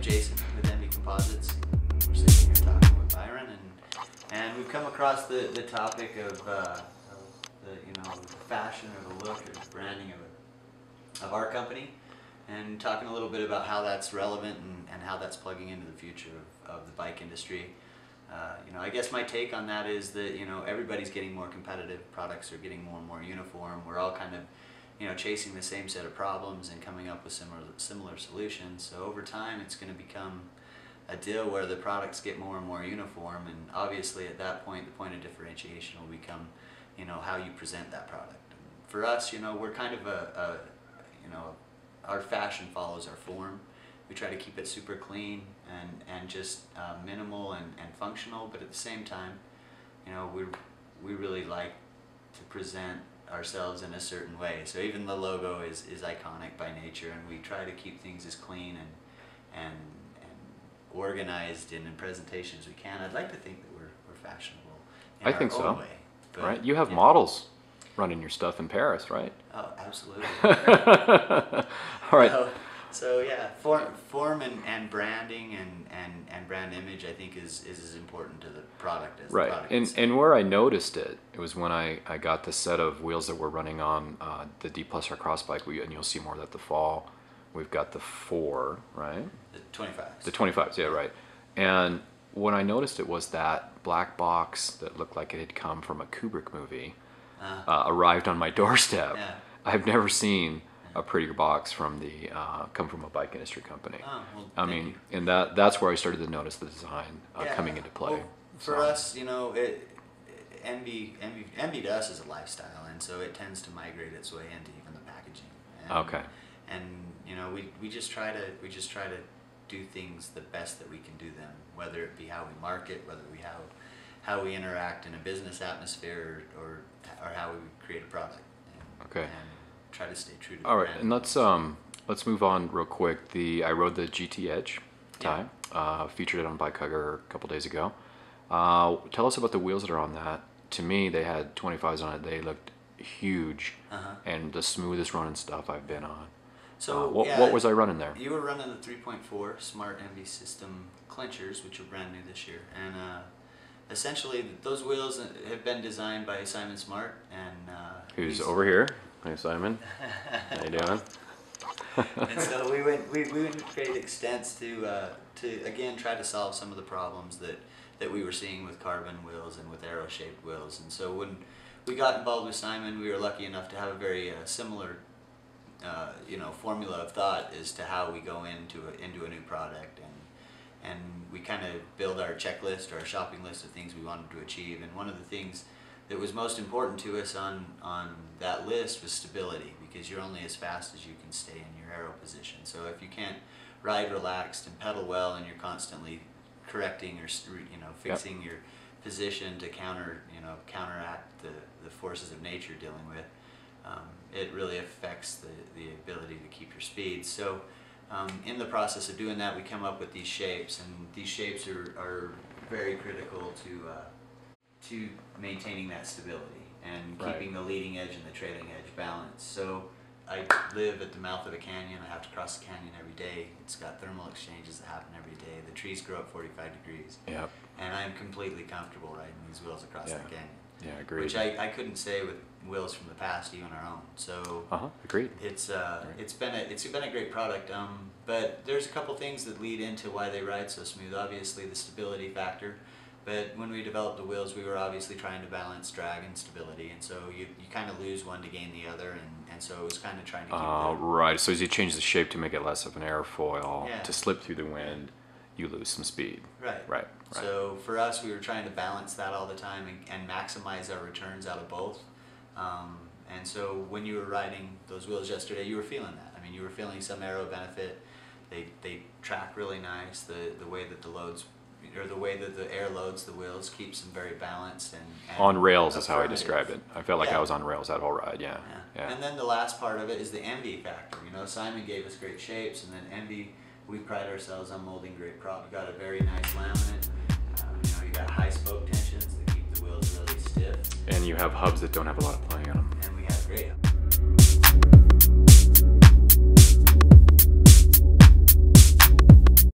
I'm Jason with ENVE Composites. We're sitting here talking with Byron, and we've come across the topic of the fashion or the look or the branding of our company, and talking a little bit about how that's relevant and how that's plugging into the future of the bike industry. I guess my take on that is that everybody's getting more competitive. Products are getting more and more uniform. We're all kind of chasing the same set of problems and coming up with similar solutions. So over time, it's going to become a deal where the products get more and more uniform, and obviously at that point, the point of differentiation will become, how you present that product. And for us, we're kind of our fashion follows our form. We try to keep it super clean and just minimal and functional, but at the same time, we really like to present ourselves in a certain way. So even the logo is iconic by nature, and we try to keep things as clean and organized in presentation as we can. I'd like to think that we're fashionable in I think our so. own way. But, right? You have models running your stuff in Paris, right? Oh, absolutely. All right. So yeah, form and branding and brand image, I think, is as important to the product as right. the product itself. And where I noticed it was when I got the set of wheels that we're running on the D+ R cross bike, and you'll see more of that the fall. We've got the 4, right? The 25s. The 25s, yeah, right. And what I noticed it was that black box that looked like it had come from a Kubrick movie arrived on my doorstep. Yeah. I've never seen a prettier box from come from a bike industry company. Oh, well, I mean, and that's where I started to notice the design coming into play. Well, for us, ENVE to us is a lifestyle, and so it tends to migrate its way into even the packaging. And, okay. And we just try to do things the best that we can do them, whether it be how we market, whether how we interact in a business atmosphere, or how we create a product. Okay. And try to stay true to the All right, brand. and let's move on real quick. I rode the GT Edge tie, featured it on Bike Hugger a couple days ago. Tell us about the wheels that are on that. To me, they had 25s on it. They looked huge, and the smoothest running stuff I've been on. So what was I running there? You were running the 3.4 Smart ENVE System clinchers, which are brand new this year, and essentially those wheels have been designed by Simon Smart, and who's over here. Hey Simon, how you doing? And so we went to great extents to again try to solve some of the problems that we were seeing with carbon wheels and with arrow-shaped wheels. And so when we got involved with Simon, we were lucky enough to have a very similar formula of thought as to how we go into a new product, and we kind of build our checklist or our shopping list of things we wanted to achieve. And one of the things that was most important to us on that list was stability, because you're only as fast as you can stay in your aero position. So if you can't ride relaxed and pedal well, and you're constantly correcting or fixing your position to counteract the forces of nature dealing with, it really affects the ability to keep your speed. So in the process of doing that, we come up with these shapes, and these shapes are very critical to maintaining that stability and keeping the leading edge and the trailing edge balanced. So I live at the mouth of a canyon. I have to cross the canyon every day. It's got thermal exchanges that happen every day. The trees grow at 45 degrees. Yep. And I'm completely comfortable riding these wheels across that canyon. Yeah, agreed. Which I couldn't say with wheels from the past, even our own. So agreed. It's been a great product. But there's a couple things that lead into why they ride so smooth. Obviously, the stability factor. But when we developed the wheels, we were obviously trying to balance drag and stability, and so you kind of lose one to gain the other, and so it was kind of trying to keep right, so as you change the shape to make it less of an airfoil, to slip through the wind, you lose some speed. Right. So for us, we were trying to balance that all the time and maximize our returns out of both. And so when you were riding those wheels yesterday, you were feeling that. I mean, you were feeling some aero benefit. They track really nice. The way that the way that the air loads the wheels keeps them very balanced and on rails is how I described it. I felt like I was on rails that whole ride. Yeah. And then the last part of it is the ENVE factor. Simon gave us great shapes, and then ENVE, we pride ourselves on molding great product. You got a very nice laminate. You got high spoke tensions that keep the wheels really stiff. And you have hubs that don't have a lot of play on them. And we have great hubs.